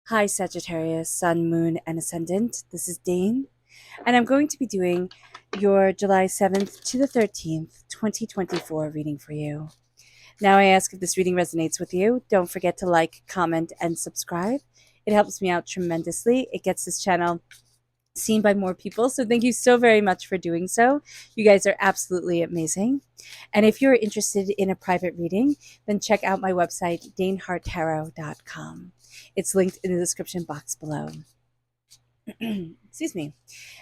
Hi, Sagittarius, Sun, Moon, and Ascendant. This is Dane, and I'm going to be doing your July 7th to the 13th, 2024 reading for you. Now, I ask if this reading resonates with you. Don't forget to like, comment, and subscribe. It helps me out tremendously. It gets this channel seen by more people. So, thank you so very much for doing so. You guys are absolutely amazing. And if you're interested in a private reading, then check out my website, daneharttarot.com. It's linked in the description box below. Excuse me.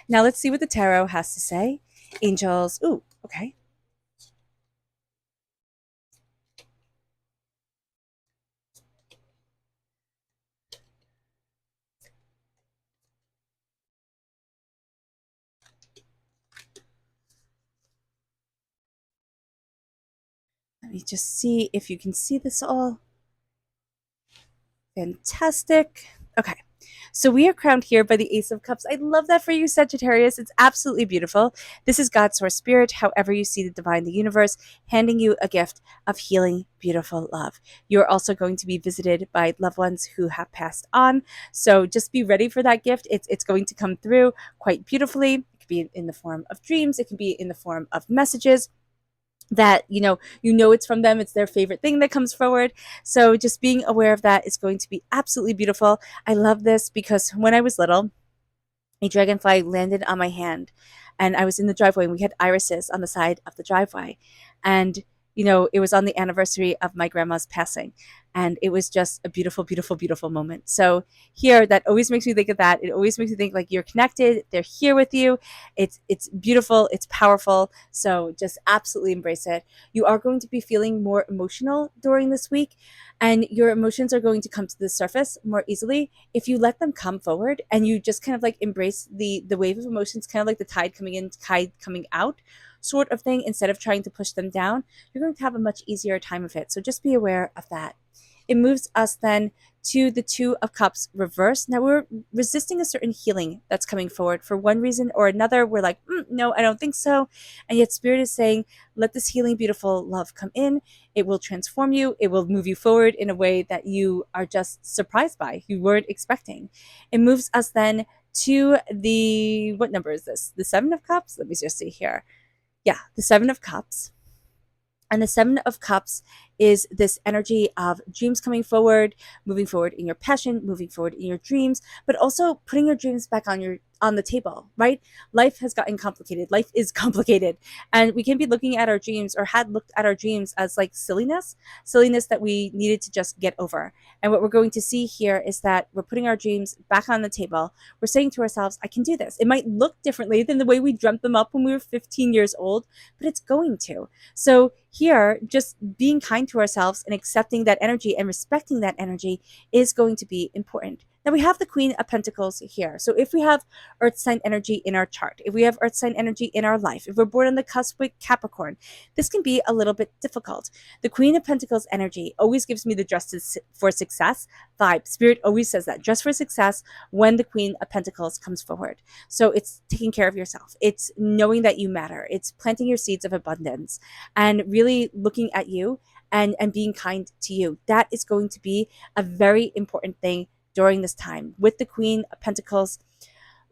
Now let's see what the tarot has to say. Angels. Ooh, okay. Let me just see if you can see this all. Fantastic. Okay. So we are crowned here by the Ace of Cups. I love that for you, Sagittarius. It's absolutely beautiful. This is God's source spirit, however you see the divine, the universe, handing you a gift of healing, beautiful love. You're also going to be visited by loved ones who have passed on. So just be ready for that gift. It's going to come through quite beautifully. It could be in the form of dreams. It can be in the form of messages that you know it's from them. It's their favorite thing that comes forward. So just being aware of that is going to be absolutely beautiful. I love this because when I was little, a dragonfly landed on my hand, and I was in the driveway, and we had irises on the side of the driveway. And it was on the anniversary of my grandma's passing, and it was just a beautiful, beautiful, beautiful moment. So here, that always makes me think of that. It always makes me think like you're connected, they're here with you. It's beautiful, it's powerful. So just absolutely embrace it. You are going to be feeling more emotional during this week, and your emotions are going to come to the surface more easily if you let them come forward and you just kind of like embrace the wave of emotions, kind of like the tide coming in, tide coming out sort of thing. Instead of trying to push them down, you're going to have a much easier time of it. So just be aware of that. It moves us then to the Two of Cups reversed. Now we're resisting a certain healing that's coming forward for one reason or another. We're like, no, I don't think so. And yet Spirit is saying, let this healing, beautiful love come in. It will transform you. It will move you forward in a way that you are just surprised by, you weren't expecting. It moves us then to what number is this? The Seven of Cups? Let me just see here. Yeah, the Seven of Cups. And the Seven of Cups is this energy of dreams coming forward, moving forward in your passion, moving forward in your dreams, but also putting your dreams back on the table, right? Life has gotten complicated. Life is complicated. And we can be looking at our dreams, or had looked at our dreams, as like silliness that we needed to just get over. And what we're going to see here is that we're putting our dreams back on the table. We're saying to ourselves, I can do this. It might look differently than the way we dreamt them up when we were 15 years old, but it's going to. So here, just being kind to ourselves and accepting that energy and respecting that energy is going to be important. Now we have the Queen of Pentacles here. So if we have Earth sign energy in our chart, if we have Earth sign energy in our life, if we're born on the cusp with Capricorn, this can be a little bit difficult. The Queen of Pentacles energy always gives me the dress for success vibe. Spirit always says that, dress for success, when the Queen of Pentacles comes forward. So it's taking care of yourself. It's knowing that you matter. It's planting your seeds of abundance and really looking at you and being kind to you. That is going to be a very important thing during this time. With the Queen of Pentacles,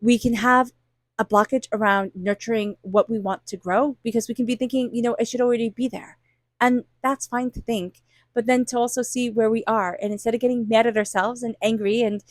we can have a blockage around nurturing what we want to grow, because we can be thinking, I should already be there. And that's fine to think, but then to also see where we are. And instead of getting mad at ourselves and angry and,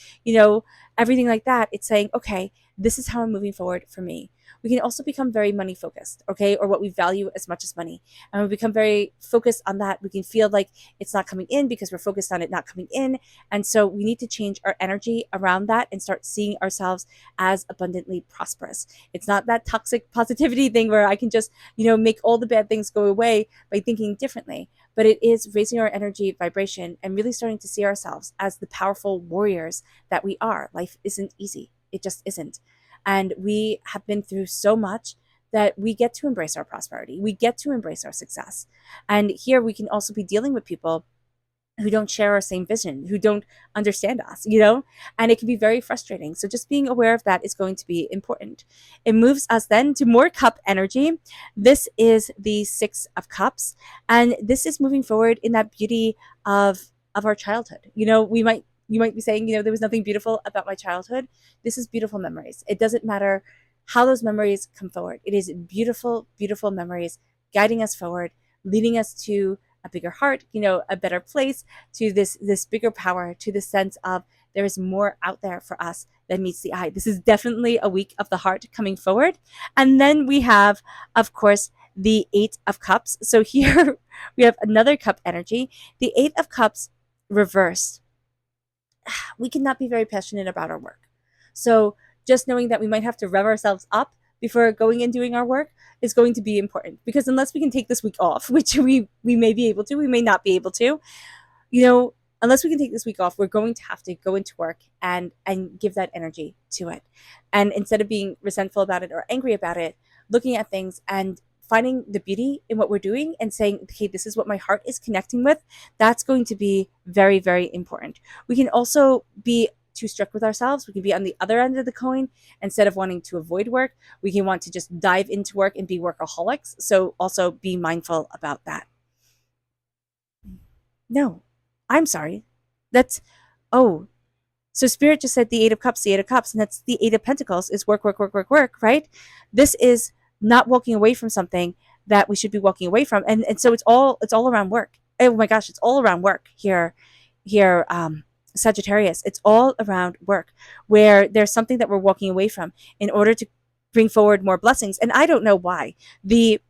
everything like that, it's saying, okay, this is how I'm moving forward for me. We can also become very money focused, okay, or what we value as much as money. And we become very focused on that. We can feel like it's not coming in because we're focused on it not coming in. And so we need to change our energy around that and start seeing ourselves as abundantly prosperous. It's not that toxic positivity thing where I can just, make all the bad things go away by thinking differently. But it is raising our energy vibration and really starting to see ourselves as the powerful warriors that we are. Life isn't easy. It just isn't. And we have been through so much that we get to embrace our prosperity. We get to embrace our success. And here we can also be dealing with people who don't share our same vision, who don't understand us, and it can be very frustrating. So just being aware of that is going to be important. It moves us then to more cup energy. This is the Six of Cups, and this is moving forward in that beauty of our childhood. We might you might be saying, there was nothing beautiful about my childhood. This is beautiful memories. It doesn't matter how those memories come forward. It is beautiful, beautiful memories guiding us forward, leading us to a bigger heart, a better place, to this bigger power, to the sense of there is more out there for us than meets the eye. This is definitely a week of the heart coming forward. And then we have, of course, the Eight of Cups. So here we have another cup energy. The Eight of Cups reversed. We cannot be very passionate about our work. So just knowing that we might have to rev ourselves up before going and doing our work is going to be important, because unless we can take this week off, which we may be able to, we may not be able to, unless we can take this week off, we're going to have to go into work and give that energy to it. And instead of being resentful about it or angry about it, looking at things and finding the beauty in what we're doing and saying, okay, this is what my heart is connecting with, that's going to be very, very important. We can also be too strict with ourselves. We can be on the other end of the coin. Instead of wanting to avoid work, we can want to just dive into work and be workaholics. So also be mindful about that. No, I'm sorry. So Spirit just said the Eight of Cups, and that's the Eight of Pentacles is work, work, work, work, work, right? This is not walking away from something that we should be walking away from. And so it's all around work. Oh my gosh, it's all around work here, Sagittarius. It's all around work, where there's something that we're walking away from in order to bring forward more blessings. And I don't know why. The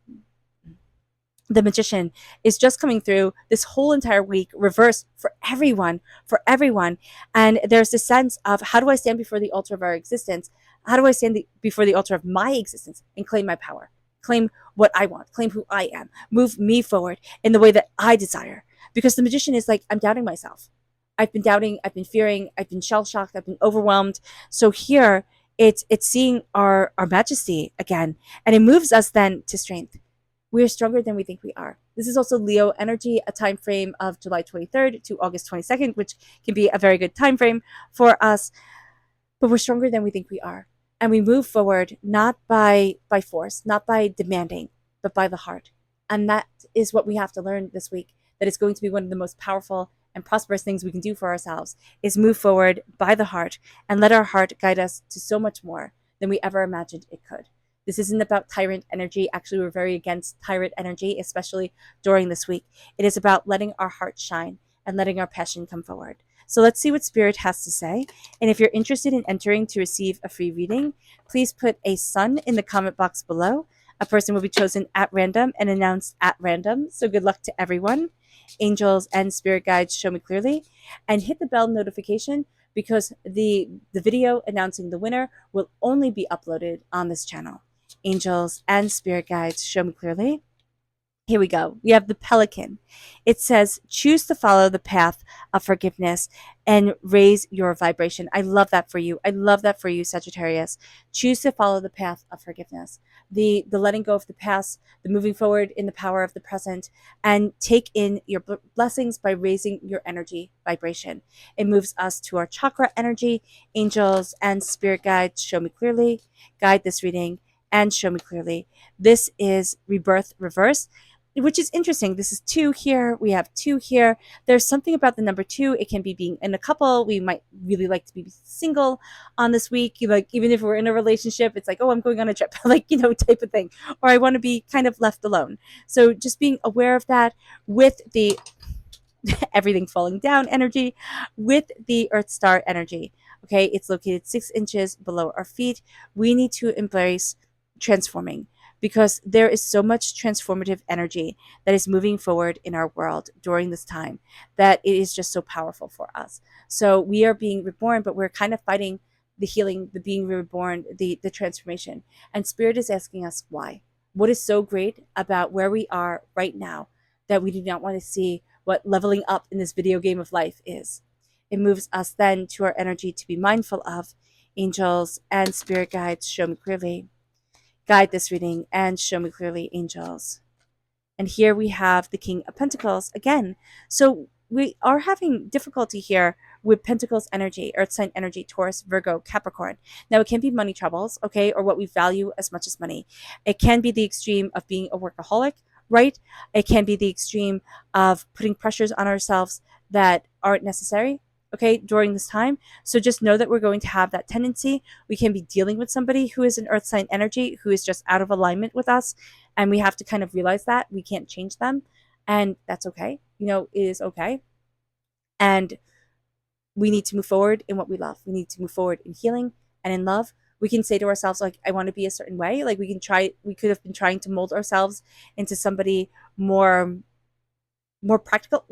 Magician is just coming through this whole entire week, reverse for everyone. And there's this sense of, how do I stand before the altar of our existence? How do I stand before the altar of my existence and claim my power, claim what I want, claim who I am, move me forward in the way that I desire? Because the Magician is like, I'm doubting myself. I've been doubting, I've been fearing, I've been shell-shocked, I've been overwhelmed. So here, it's seeing our majesty again, and it moves us then to strength. We are stronger than we think we are. This is also Leo energy, a time frame of July 23rd to August 22nd, which can be a very good time frame for us. But we're stronger than we think we are. And we move forward not by force, not by demanding, but by the heart. And that is what we have to learn this week, that it's going to be one of the most powerful and prosperous things we can do for ourselves, is move forward by the heart and let our heart guide us to so much more than we ever imagined it could. This isn't about tyrant energy. Actually, we're very against tyrant energy, especially during this week. It is about letting our heart shine and letting our passion come forward. So let's see what Spirit has to say. And if you're interested in entering to receive a free reading, please put a sun in the comment box below. A person will be chosen at random and announced at random. So good luck to everyone. Angels and spirit guides, show me clearly. And hit the bell notification, because the video announcing the winner will only be uploaded on this channel. Angels and spirit guides, show me clearly. Here we go. We have the Pelican. It says, choose to follow the path of forgiveness and raise your vibration. I love that for you. I love that for you, Sagittarius. Choose to follow the path of forgiveness. The letting go of the past, the moving forward in the power of the present, and take in your blessings by raising your energy vibration. It moves us to our chakra energy. Angels and spirit guides, show me clearly. Guide this reading and show me clearly. This is Rebirth Reverse, which is interesting. This is 2 here. We have 2 here. There's something about the number 2. It can be being in a couple. We might really like to be single on this week. Like, even if we're in a relationship, it's like, oh, I'm going on a trip, like, type of thing. Or I want to be kind of left alone. So just being aware of that with the everything falling down energy, with the Earth Star energy. Okay, it's located 6 inches below our feet. We need to embrace transforming, because there is so much transformative energy that is moving forward in our world during this time, that it is just so powerful for us. So we are being reborn, but we're kind of fighting the healing, the being reborn, the transformation. And Spirit is asking us why. What is so great about where we are right now that we do not want to see what leveling up in this video game of life is? It moves us then to our energy to be mindful of. Angels and spirit guides, show me clearly. Guide this reading and show me clearly, angels. And here we have the King of Pentacles again. So we are having difficulty here with Pentacles energy, Earth sign energy, Taurus, Virgo, Capricorn. Now, it can be money troubles, okay, or what we value as much as money. It can be the extreme of being a workaholic, right? It can be the extreme of putting pressures on ourselves that aren't necessary. okay, during this time. So just know that we're going to have that tendency. We can be dealing with somebody who is an earth sign energy, who is just out of alignment with us. And we have to kind of realize that we can't change them. And that's okay. It is okay. And we need to move forward in what we love. We need to move forward in healing and in love. We can say to ourselves, like, I want to be a certain way. Like, we could have been trying to mold ourselves into somebody more practical.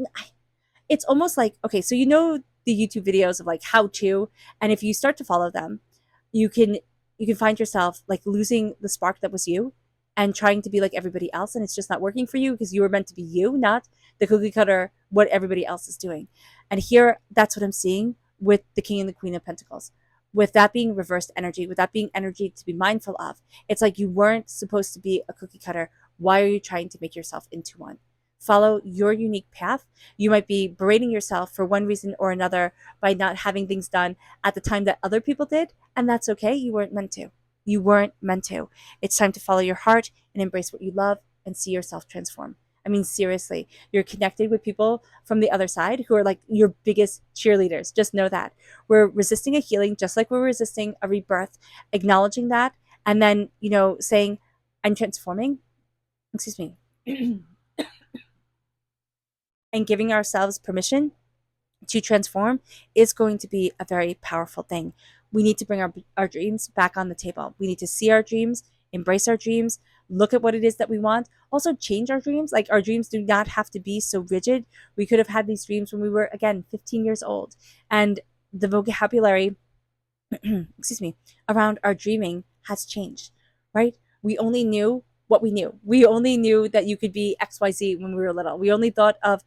It's almost like, okay, so the YouTube videos of like how to, and if you start to follow them, you can find yourself like losing the spark that was you and trying to be like everybody else, and it's just not working for you because you were meant to be you, not the cookie cutter what everybody else is doing. And here, that's what I'm seeing with the King and the Queen of Pentacles. With that being reversed energy, with that being energy to be mindful of, it's like you weren't supposed to be a cookie cutter. Why are you trying to make yourself into one? Follow your unique path. You might be berating yourself for one reason or another by not having things done at the time that other people did, and that's okay. You weren't meant to. You weren't meant to. It's time to follow your heart and embrace what you love and see yourself transform. I mean, seriously, you're connected with people from the other side who are like your biggest cheerleaders. Just know that. We're resisting a healing just like we're resisting a rebirth, acknowledging that, and then, saying, I'm transforming. Excuse me. And giving ourselves permission to transform is going to be a very powerful thing. We need to bring our dreams back on the table. We need to see our dreams, embrace our dreams, look at what it is that we want, also change our dreams. Like, our dreams do not have to be so rigid. We could have had these dreams when we were, again, 15 years old. And the vocabulary, excuse me, around our dreaming has changed, right? We only knew what we knew. We only knew that you could be XYZ when we were little. We only thought of,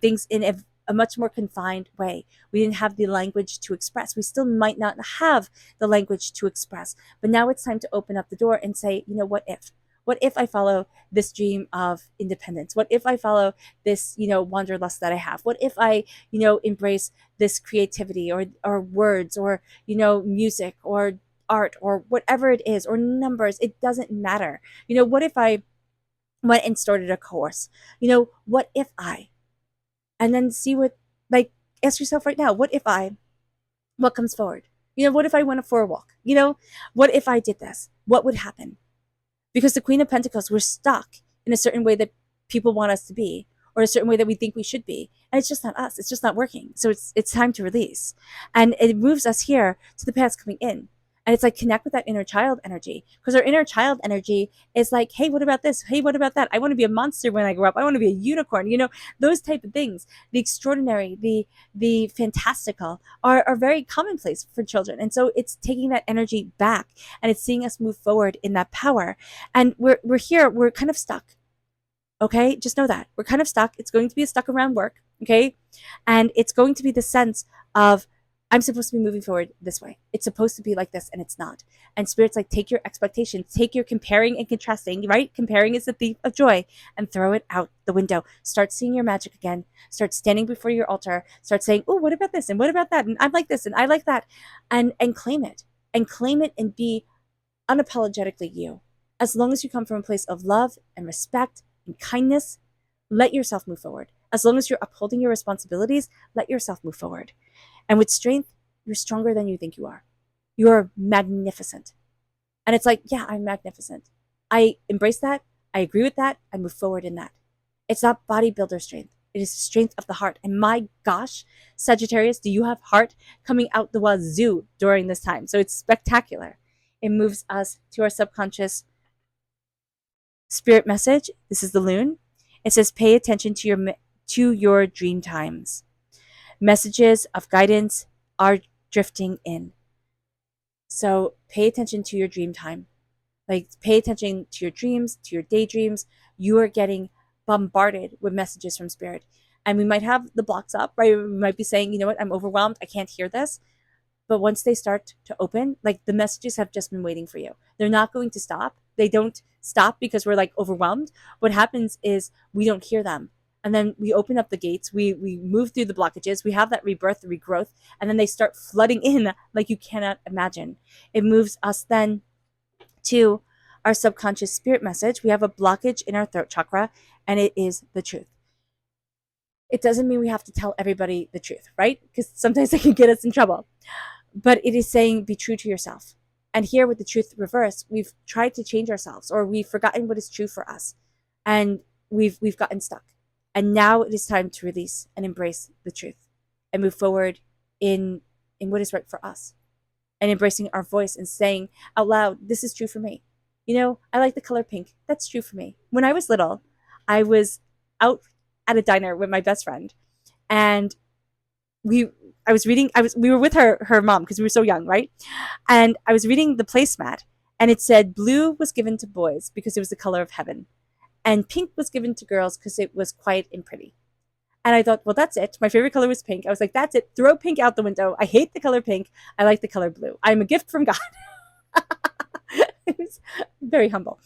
things in a much more confined way. We didn't have the language to express. We still might not have the language to express. But now it's time to open up the door and say, what if? What if I follow this dream of independence? What if I follow this, wanderlust that I have? What if I, embrace this creativity or words or, music or art or whatever it is, or numbers? It doesn't matter. What if I went and started a course? What if I? And then see like, ask yourself right now, what comes forward? What if I went for a walk? What if I did this? What would happen? Because the Queen of Pentacles, we're stuck in a certain way that people want us to be, or a certain way that we think we should be. And it's just not us. It's just not working. So it's time to release. And it moves us here to the past coming in. And it's like, connect with that inner child energy. Because our inner child energy is like, hey, what about this? Hey, what about that? I want to be a monster when I grow up. I want to be a unicorn. Those type of things. The extraordinary, the fantastical are very commonplace for children. And so it's taking that energy back, and it's seeing us move forward in that power. And we're here, we're kind of stuck. Okay, just know that we're kind of stuck. It's going to be a stuck around work. Okay, and it's going to be the sense of, I'm supposed to be moving forward this way. It's supposed to be like this, and it's not. And Spirit's like, take your expectations, take your comparing and contrasting, right? Comparing is the thief of joy, and throw it out the window. Start seeing your magic again. Start standing before your altar. Start saying, oh, what about this? And what about that? And I like this, and I like that. And claim it. And claim it and be unapologetically you. As long as you come from a place of love and respect and kindness, let yourself move forward. As long as you're upholding your responsibilities, let yourself move forward. And with strength, you're stronger than you think you are. You're magnificent. And it's like, yeah, I'm magnificent. I embrace that. I agree with that. I move forward in that. It's not bodybuilder strength. It is the strength of the heart. And my gosh, Sagittarius, do you have heart coming out the wazoo during this time? So it's spectacular. It moves us to our subconscious spirit message. This is the loon. It says, pay attention to your dream times. Messages of guidance are drifting in. So pay attention to your dream time. Like, pay attention to your dreams, to your daydreams. You are getting bombarded with messages from Spirit. And we might have the blocks up, right? We might be saying, I'm overwhelmed. I can't hear this. But once they start to open, like, the messages have just been waiting for you. They're not going to stop. They don't stop because we're like overwhelmed. What happens is we don't hear them. And then we open up the gates, we move through the blockages, we have that rebirth, the regrowth, and then they start flooding in like you cannot imagine. It moves us then to our subconscious spirit message. We have a blockage in our throat chakra, and it is the truth. It doesn't mean we have to tell everybody the truth, right? Because sometimes it can get us in trouble. But it is saying be true to yourself. And here with the truth reverse, we've tried to change ourselves, or we've forgotten what is true for us. And we've gotten stuck. And now it is time to release and embrace the truth and move forward in what is right for us. And embracing our voice and saying out loud, this is true for me. You know, I like the color pink. That's true for me. When I was little, I was out at a diner with my best friend, and we we were with her mom because we were so young, right? And I was reading the placemat, and it said blue was given to boys because it was the color of heaven, and pink was given to girls because it was quiet and pretty. And I thought, well, that's it. My favorite color was pink. I was like, that's it. Throw pink out the window. I hate the color pink. I like the color blue. I'm a gift from God. It was very humble.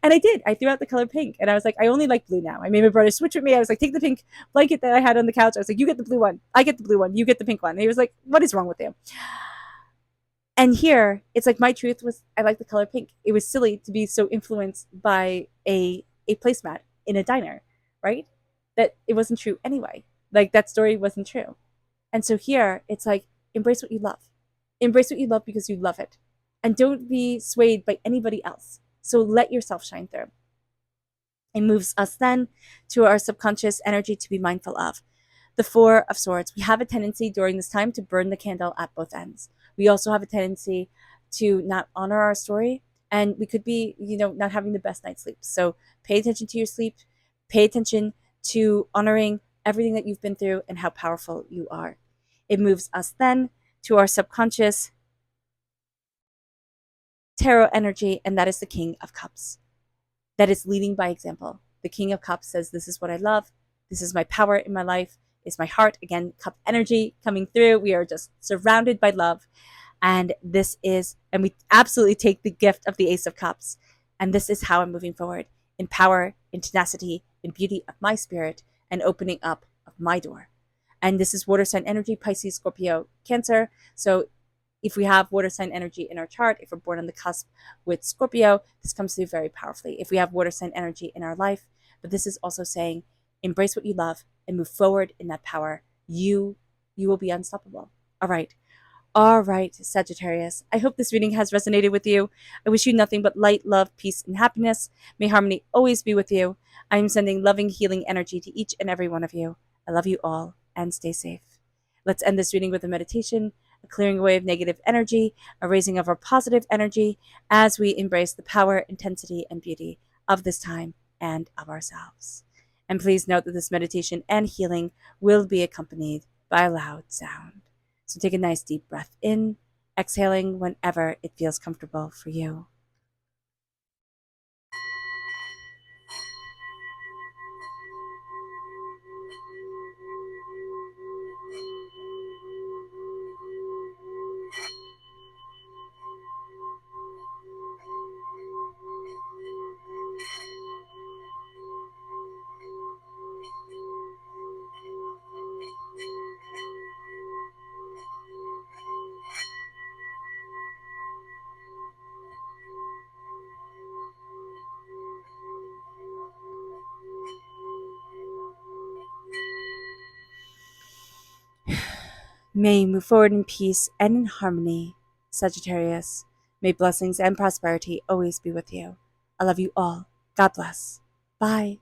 And I did. I threw out the color pink. And I was like, I only like blue now. I made my brother switch with me. I was like, take the pink blanket that I had on the couch. I was like, you get the blue one. I get the blue one. You get the pink one. And he was like, what is wrong with you? And here, it's like my truth was I like the color pink. It was silly to be so influenced by a placemat in a diner, right? That it wasn't true anyway. Like that story wasn't true. And so here, it's like embrace what you love. Embrace what you love because you love it. And don't be swayed by anybody else. So let yourself shine through. It moves us then to our subconscious energy to be mindful of. The Four of Swords. We have a tendency during this time to burn the candle at both ends. We also have a tendency to not honor our story, and we could be, not having the best night's sleep. So pay attention to your sleep. Pay attention to honoring everything that you've been through and how powerful you are. It moves us then to our subconscious tarot energy, and that is the King of Cups. That is leading by example. The King of Cups says, this is what I love. This is my power in my life. It's my heart. Again, cup energy coming through. We are just surrounded by love. And we absolutely take the gift of the Ace of Cups. And this is how I'm moving forward in power, in tenacity, in beauty of my spirit, and opening up of my door. And this is water sign energy, Pisces, Scorpio, Cancer. So if we have water sign energy in our chart, if we're born on the cusp with Scorpio, this comes through very powerfully. If we have water sign energy in our life, but this is also saying, embrace what you love and move forward in that power. You will be unstoppable. All right, Sagittarius. I hope this reading has resonated with you. I wish you nothing but light, love, peace, and happiness. May harmony always be with you. I am sending loving, healing energy to each and every one of you. I love you all, and stay safe. Let's end this reading with a meditation, a clearing away of negative energy, a raising of our positive energy as we embrace the power, intensity, and beauty of this time and of ourselves. And please note that this meditation and healing will be accompanied by a loud sound. So take a nice deep breath in, exhaling whenever it feels comfortable for you. May you move forward in peace and in harmony, Sagittarius. May blessings and prosperity always be with you. I love you all. God bless. Bye.